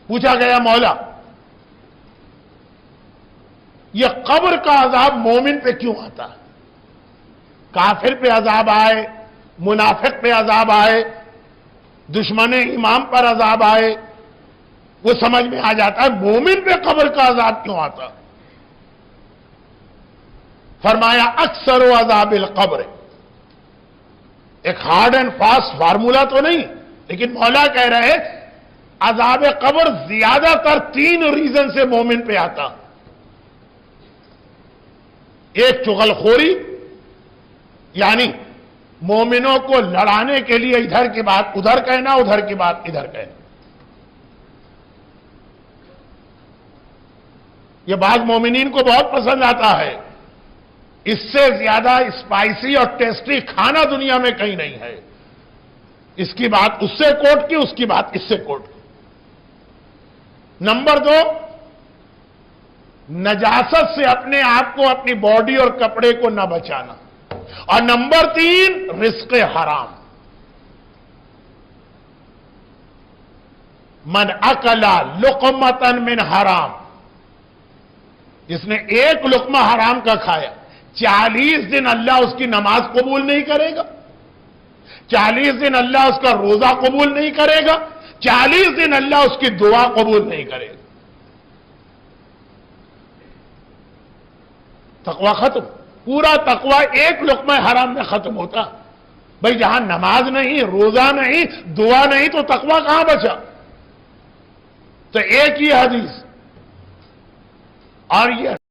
پوچھا گیا مولا یہ قبر کا عذاب مومن پہ کیوں آتا ہے؟ کافر پہ عذاب آئے، منافق پہ عذاب آئے، دشمن امام پر عذاب آئے، وہ سمجھ میں آ جاتا ہے، مومن پہ قبر کا عذاب کیوں آتا؟ فرمایا اکثر و عذاب القبر، ایک ہارڈ اینڈ فاسٹ فارمولا تو نہیں، لیکن مولا کہہ رہے عذاب قبر زیادہ تر 3 ریزن سے مومن پہ آتا۔ ایک چغلخوری، یعنی مومنوں کو لڑانے کے لیے ادھر کی بات ادھر کہنا، ادھر کی بات ادھر کہنا۔ یہ بعض مومنین کو بہت پسند آتا ہے، اس سے زیادہ اسپائسی اور ٹیسٹی کھانا دنیا میں کہیں نہیں ہے۔ اس کی بات اس سے کوٹ کی، اس کی بات اس سے کوٹ کی۔ نمبر 2، نجاست سے اپنے آپ کو، اپنی باڈی اور کپڑے کو نہ بچانا۔ اور نمبر 3، رزق حرام۔ من اکل لقمۃ من حرام، جس نے ایک لقمہ حرام کا کھایا 40 دن اللہ اس کی نماز قبول نہیں کرے گا، 40 دن اللہ اس کا روزہ قبول نہیں کرے گا، 40 دن اللہ اس کی دعا قبول نہیں کرے گا۔ تقوی ختم، پورا تقوی ایک لقمہ حرام میں ختم ہوتا۔ بھئی جہاں نماز نہیں، روزہ نہیں، دعا نہیں، تو تقوی کہاں بچا؟ تو ایک ہی حدیث، اور یہ